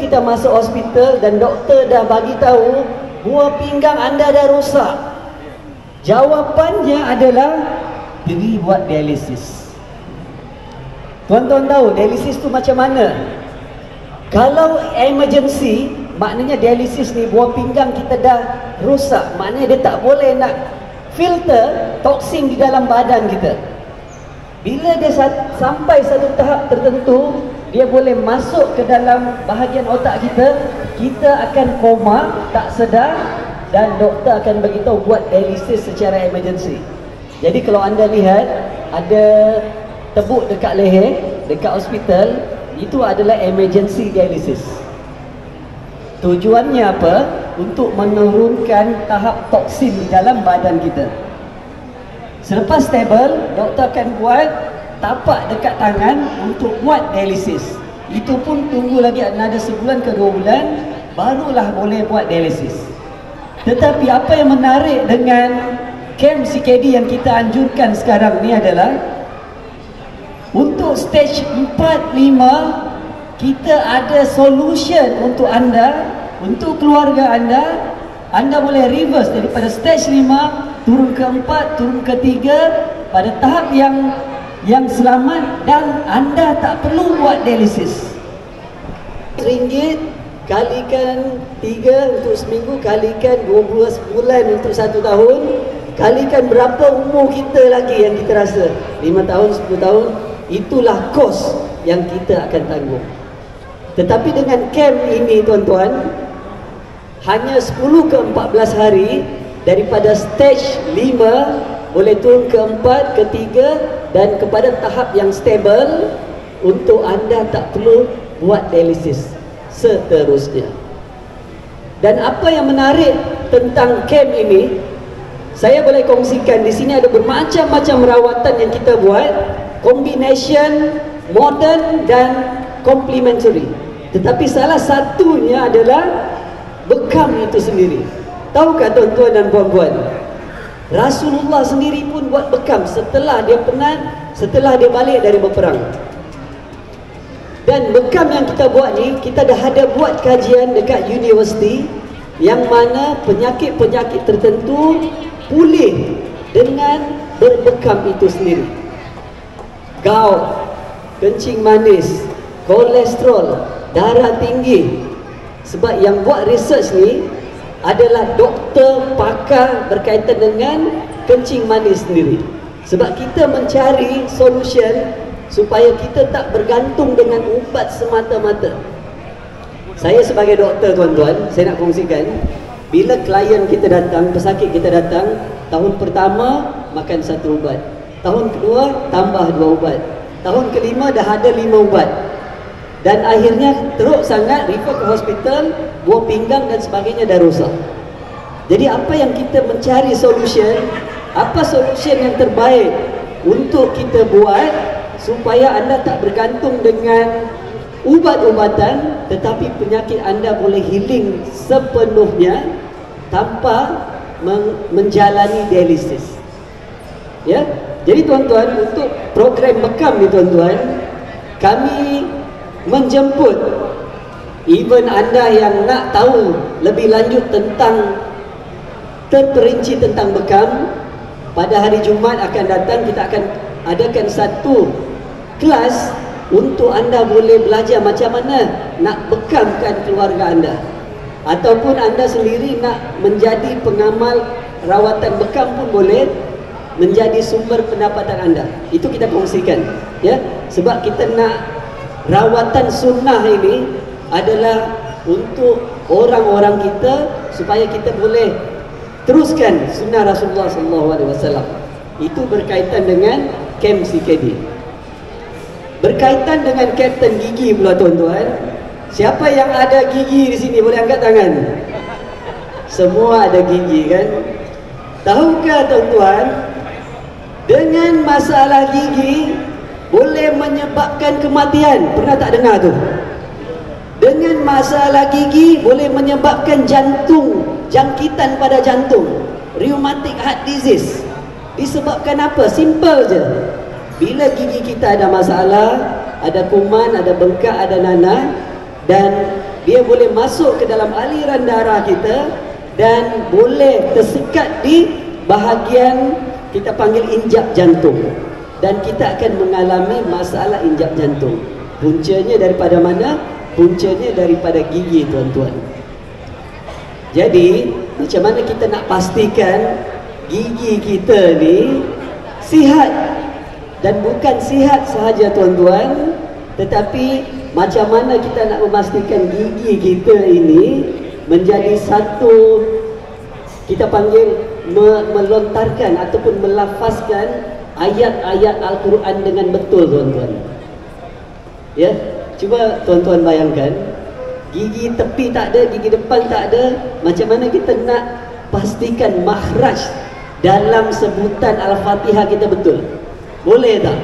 kita masuk hospital dan doktor dah bagi tahu buah pinggang anda dah rosak, jawapannya adalah pergi buat dialisis. Tuan-tuan tahu dialisis tu macam mana? Kalau emergency, maknanya dialisis ni buah pinggang kita dah rosak, maknanya dia tak boleh nak filter toksin di dalam badan kita. Bila dia sampai satu tahap tertentu, dia boleh masuk ke dalam bahagian otak kita, kita akan koma, tak sedar, dan doktor akan beritahu buat dialisis secara emergency. Jadi kalau anda lihat ada tebuk dekat leher, dekat hospital, itu adalah emergency dialisis. Tujuannya apa? Untuk menurunkan tahap toksin di dalam badan kita. Selepas stable, doktor akan buat tapak dekat tangan untuk buat dialisis. Itu pun tunggu lagi ada sebulan ke 2 bulan, barulah boleh buat dialisis. Tetapi apa yang menarik dengan kem CKD yang kita anjurkan sekarang ni adalah untuk stage 4, 5, kita ada solution untuk anda, untuk keluarga anda. Anda boleh reverse daripada stage 5 turun ke 4, turun ke 3 pada tahap yang selamat, dan anda tak perlu buat dialisis. RM1 kalikan 3 untuk seminggu, kalikan 12 bulan untuk 1 tahun, kalikan berapa umur kita lagi yang kita rasa 5 tahun, 10 tahun, itulah kos yang kita akan tanggung. Tetapi dengan kem ini tuan-tuan, hanya 10 ke 14 hari daripada stage 5 boleh turun ke 4, ke 3 dan kepada tahap yang stable, untuk anda tak perlu buat dialisis seterusnya. Dan apa yang menarik tentang kem ini, saya boleh kongsikan di sini ada bermacam-macam rawatan yang kita buat, combination, modern dan complementary. Tetapi salah satunya adalah bekam itu sendiri. Tahukah tuan-tuan dan puan-puan, Rasulullah sendiri pun buat bekam setelah dia penat, setelah dia balik dari berperang. Dan bekam yang kita buat ni, kita dah ada buat kajian dekat universiti, yang mana penyakit-penyakit tertentu pulih dengan berbekam itu sendiri. Gout, kencing manis, kolesterol, darah tinggi. Sebab yang buat research ni adalah doktor pakar berkaitan dengan kencing manis sendiri. Sebab kita mencari solution supaya kita tak bergantung dengan ubat semata-mata. Saya sebagai doktor tuan-tuan, saya nak kongsikan, bila klien kita datang, pesakit kita datang, tahun pertama makan 1 ubat, tahun kedua tambah 2 ubat, tahun kelima dah ada 5 ubat, dan akhirnya teruk sangat, refer ke hospital, buah pinggang dan sebagainya dah rosak. Jadi apa yang kita mencari solution, apa solution yang terbaik untuk kita buat supaya anda tak bergantung dengan ubat-ubatan, tetapi penyakit anda boleh healing sepenuhnya tanpa menjalani dialisis. Ya, jadi tuan-tuan, untuk program bekam ni tuan-tuan, kami menjemput even anda yang nak tahu lebih lanjut tentang terperinci tentang bekam. Pada hari Jumaat akan datang, kita akan adakan satu kelas untuk anda boleh belajar macam mana nak bekamkan keluarga anda, ataupun anda sendiri nak menjadi pengamal rawatan bekam pun boleh menjadi sumber pendapatan anda. Itu kita kongsikan, ya, sebab kita nak rawatan sunnah ini adalah untuk orang-orang kita supaya kita boleh teruskan sunnah Rasulullah SAW. Itu berkaitan dengan kem CKD. Berkaitan dengan Kapten Gigi pula tuan-tuan. Siapa yang ada gigi di sini boleh angkat tangan? Semua ada gigi kan? Tahukah tuan-tuan, dengan masalah gigi boleh menyebabkan kematian? Pernah tak dengar tu? Dengan masalah gigi boleh menyebabkan jantung, jangkitan pada jantung, rheumatic heart disease. Disebabkan apa? Simple je. Bila gigi kita ada masalah, ada kuman, ada bengkak, ada nanah, dan dia boleh masuk ke dalam aliran darah kita dan boleh tersekat di bahagian kita panggil injap jantung, dan kita akan mengalami masalah injap jantung. Puncanya daripada mana? Puncanya daripada gigi, tuan-tuan. Jadi macam mana kita nak pastikan gigi kita ni sihat? Dan bukan sihat sahaja, tuan-tuan, tetapi macam mana kita nak memastikan gigi kita ini menjadi satu, kita panggil melontarkan ataupun melafazkan ayat-ayat Al-Quran dengan betul, tuan-tuan. Ya, cuba tuan-tuan bayangkan, gigi tepi tak ada, gigi depan tak ada. Macam mana kita nak pastikan makhraj dalam sebutan Al-Fatihah kita betul? Boleh tak?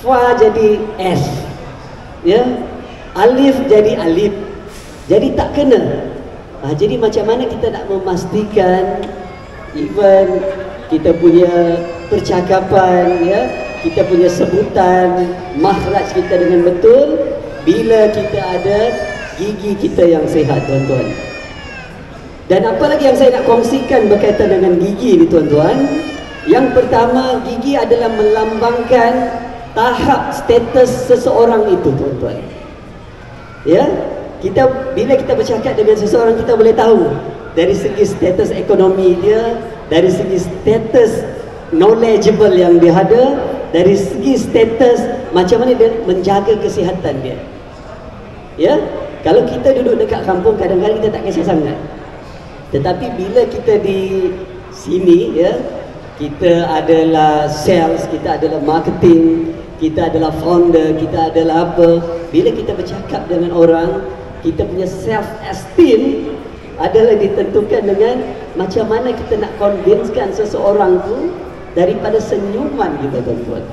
Fa jadi S, ya, alif jadi alif, jadi tak kena. Jadi macam mana kita nak memastikan even kita punya percakapan, ya, kita punya sebutan makhraj kita dengan betul bila kita ada gigi kita yang sihat, tuan-tuan. Dan apa lagi yang saya nak kongsikan berkaitan dengan gigi ni, tuan-tuan? Yang pertama, gigi adalah melambangkan tahap status seseorang itu, tuan-tuan. Ya, bila kita bercakap dengan seseorang, kita boleh tahu dari segi status ekonomi dia, dari segi status knowledgeable yang dia ada, dari segi status macam mana dia menjaga kesihatan dia. Ya, kalau kita duduk dekat kampung, kadang-kadang kita tak kisah sangat. Tetapi bila kita di sini, ya, kita adalah sales, kita adalah marketing, kita adalah founder, kita adalah apa. Bila kita bercakap dengan orang, kita punya self esteem adalah ditentukan dengan macam mana kita nak convincekan seseorang tu daripada senyuman kita, tuan-tuan.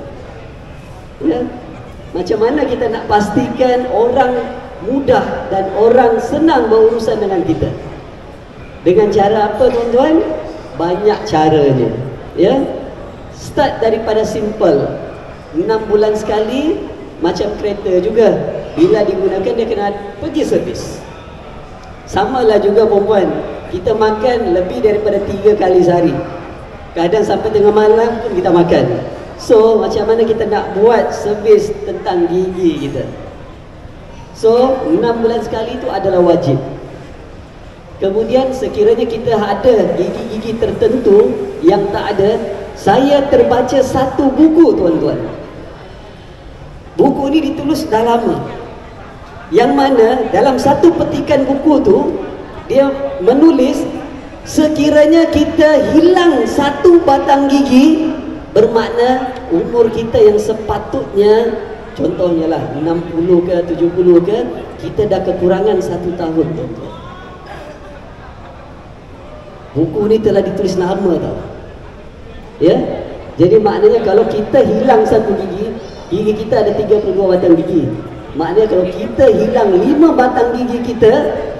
Ya, macam mana kita nak pastikan orang mudah dan orang senang berurusan dengan kita. Dengan cara apa, tuan-tuan? Banyak caranya. Ya, start daripada simple. 6 bulan sekali, macam kereta juga, bila digunakan dia kena pergi servis. Samalah juga perempuan, kita makan lebih daripada 3 kali sehari, kadang sampai tengah malam pun kita makan. So macam mana kita nak buat servis tentang gigi kita? So 6 bulan sekali itu adalah wajib. Kemudian sekiranya kita ada gigi-gigi tertentu yang tak ada, saya terbaca satu buku, tuan-tuan. Buku ini ditulis dah lama, yang mana dalam satu petikan buku tu dia menulis sekiranya kita hilang satu batang gigi, bermakna umur kita yang sepatutnya, contohnya lah 60 ke 70 ke, kita dah kekurangan 1 tahun, tuan-tuan. Buku ni telah ditulis lama tau. Ya, jadi maknanya kalau kita hilang satu gigi, gigi kita ada 32 batang gigi. Maknanya kalau kita hilang 5 batang gigi kita,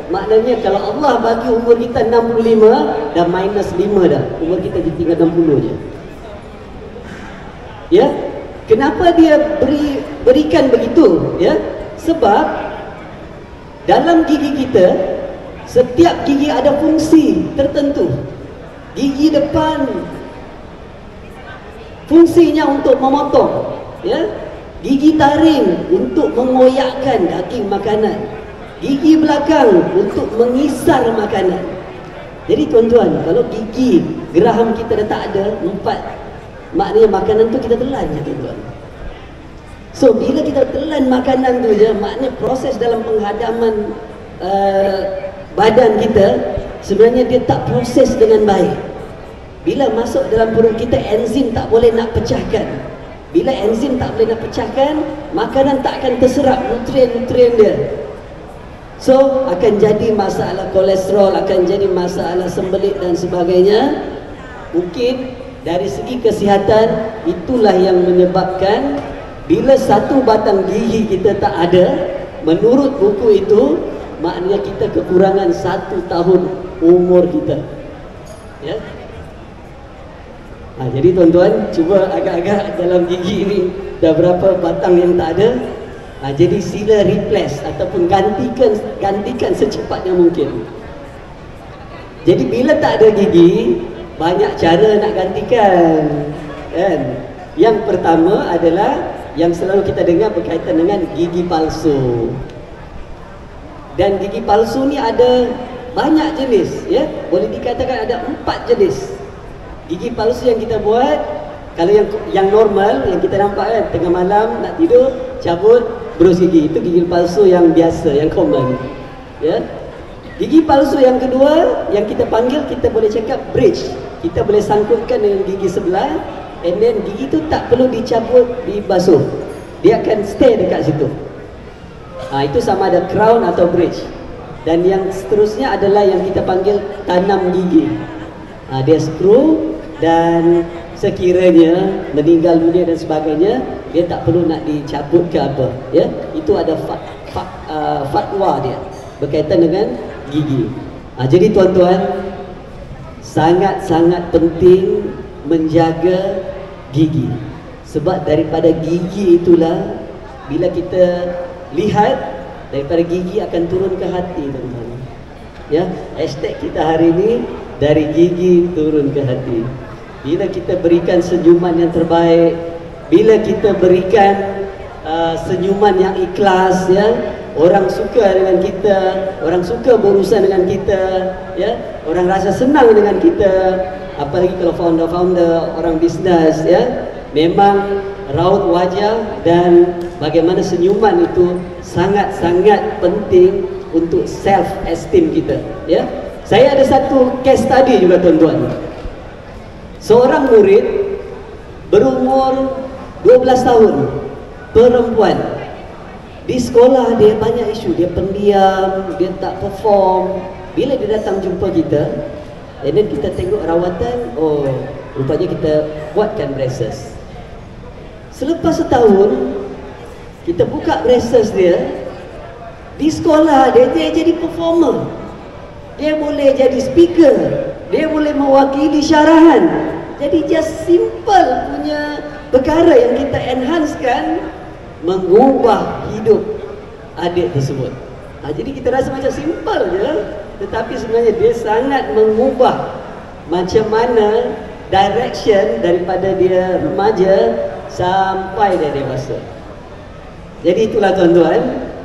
maknanya kalau Allah bagi umur kita 65, dah minus 5 dah. Umur kita tinggal 60 je. Ya, kenapa dia berikan begitu? Ya, sebab dalam gigi kita, setiap gigi ada fungsi tertentu. Gigi depan fungsinya untuk memotong, ya. Gigi taring untuk mengoyakkan daging makanan. Gigi belakang untuk mengisar makanan. Jadi tuan-tuan, kalau gigi geraham kita dah tak ada 4, maknanya makanan tu kita telan je, tuan-tuan. So bila kita telan makanan tu je, maknanya proses dalam penghadaman badan kita sebenarnya dia tak proses dengan baik. Bila masuk dalam perut kita, enzim tak boleh nak pecahkan. Bila enzim tak boleh nak pecahkan, makanan tak akan terserap nutrien-nutrien dia. So akan jadi masalah kolesterol, akan jadi masalah sembelit dan sebagainya. Mungkin dari segi kesihatan, itulah yang menyebabkan bila satu batang gigi kita tak ada, menurut buku itu, maknanya kita kekurangan 1 tahun umur kita. Ya. Jadi tuan-tuan, cuba agak-agak dalam gigi ini dah berapa batang yang tak ada. Jadi sila replace ataupun gantikan secepatnya mungkin. Jadi bila tak ada gigi, banyak cara nak gantikan, kan? Yang pertama adalah yang selalu kita dengar berkaitan dengan gigi palsu. Dan gigi palsu ni ada banyak jenis, ya. Boleh dikatakan ada 4 jenis gigi palsu yang kita buat. Kalau yang normal, yang kita nampak kan, tengah malam nak tidur, cabut, berus gigi. Itu gigi palsu yang biasa, yang common, ya. Gigi palsu yang kedua, yang kita panggil, kita boleh cakap bridge. Kita boleh sangkutkan dengan gigi sebelah, and then gigi tu tak perlu dicabut, dibasuh. Dia akan stay dekat situ. Itu sama ada crown atau bridge. Dan yang seterusnya adalah yang kita panggil tanam gigi. Dia screw, dan sekiranya meninggal dunia dan sebagainya, dia tak perlu nak dicabut ke apa, ya. Itu ada fatwa dia berkaitan dengan gigi. Jadi tuan-tuan, sangat-sangat penting menjaga gigi. Sebab daripada gigi itulah, bila kita lihat, daripada gigi akan turun ke hati, tuan-tuan. Ya, hashtag kita hari ini, dari gigi turun ke hati. Bila kita berikan senyuman yang terbaik, bila kita berikan senyuman yang ikhlas, ya, orang suka dengan kita, orang suka berurusan dengan kita, ya, orang rasa senang dengan kita. Apalagi kalau founder-founder, orang bisnes, ya, memang raut wajah dan bagaimana senyuman itu sangat-sangat penting untuk self esteem kita, ya. Saya ada satu case study juga, tuan-tuan. Seorang murid berumur 12 tahun, perempuan. Di sekolah dia banyak isu, dia pendiam, dia tak perform. Bila dia datang jumpa kita, and then kita tengok rawatan, oh, rupanya kita buatkan braces. Selepas setahun, kita buka braces dia, di sekolah dia jadi performer. Dia boleh jadi speaker, dia boleh mewakili syarahan. Jadi just simple punya perkara yang kita enhancekan, mengubah hidup adik tersebut. Jadi kita rasa macam simple je, tetapi sebenarnya dia sangat mengubah macam mana direction daripada dia remaja sampai dia dewasa. Jadi itulah, tuan-tuan.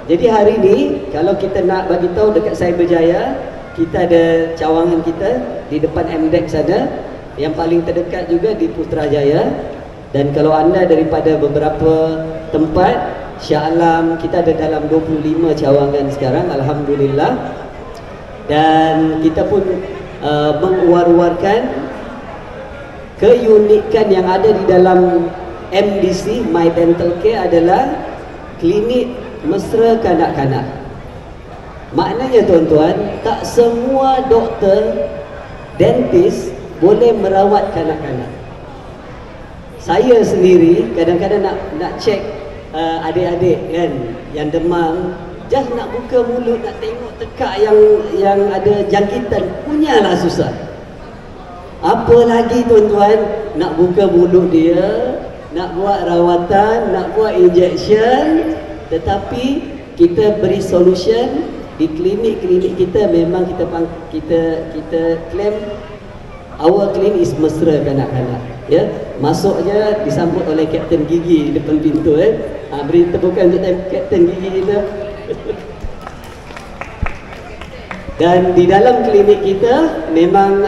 Jadi hari ini kalau kita nak bagi tahu dekat Cyberjaya, kita ada cawangan kita di depan MDEX ada, yang paling terdekat juga di Putrajaya. Dan kalau anda daripada beberapa tempat, Shah Alam, kita ada dalam 25 cawangan sekarang, alhamdulillah. Dan kita pun menguar-uarkan keunikan yang ada di dalam MDC, My Dental Care, adalah klinik mesra kanak-kanak. Maknanya, tuan-tuan, tak semua doktor, dentist boleh merawat kanak-kanak. Saya sendiri kadang-kadang nak cek adik-adik kan yang demam, just nak buka mulut, nak tengok tekak yang ada jangkitan, punyalah susah. Apa lagi, tuan-tuan, nak buka mulut dia, nak buat rawatan, nak buat injection. Tetapi kita beri solution. Di klinik-klinik kita memang kita claim our clinic is mesra kanak-kanak, ya. Masuk je disambut oleh Kapten Gigi di depan pintu, beri tepukan untuk Kapten Gigi kita. Dan di dalam klinik kita memang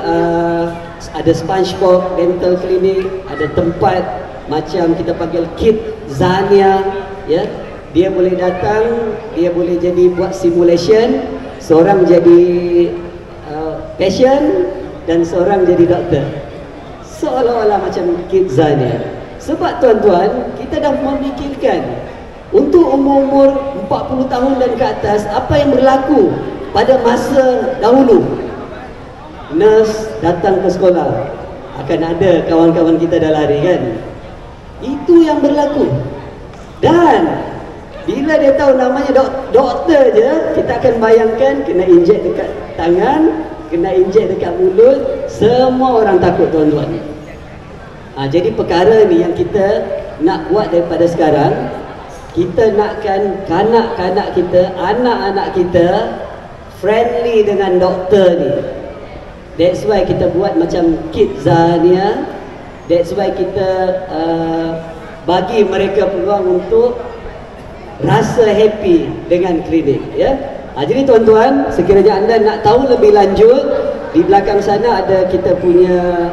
ada SpongeBob Dental Clinic, ada tempat macam kita panggil Kid Zania, ya. Dia boleh datang, dia boleh jadi buat simulation, seorang jadi patient dan seorang jadi doktor, seolah-olah macam Kid Zania. Sebab, tuan-tuan, kita dah memikirkan untuk umur-umur 40 tahun dan ke atas, apa yang berlaku pada masa dahulu. Nurse datang ke sekolah, akan ada kawan-kawan kita dah lari, kan? Itu yang berlaku. Dan bila dia tahu namanya doktor je, kita akan bayangkan kena injek dekat tangan, kena injek dekat mulut, semua orang takut, tuan-tuan. Jadi perkara ni yang kita nak buat daripada sekarang, kita nakkan kanak-kanak kita, anak-anak kita friendly dengan doktor ni. That's why kita buat macam Kidzania. That's why kita bagi mereka peluang untuk rasa happy dengan klinik, ya. Jadi tuan-tuan, sekiranya anda nak tahu lebih lanjut, di belakang sana ada kita punya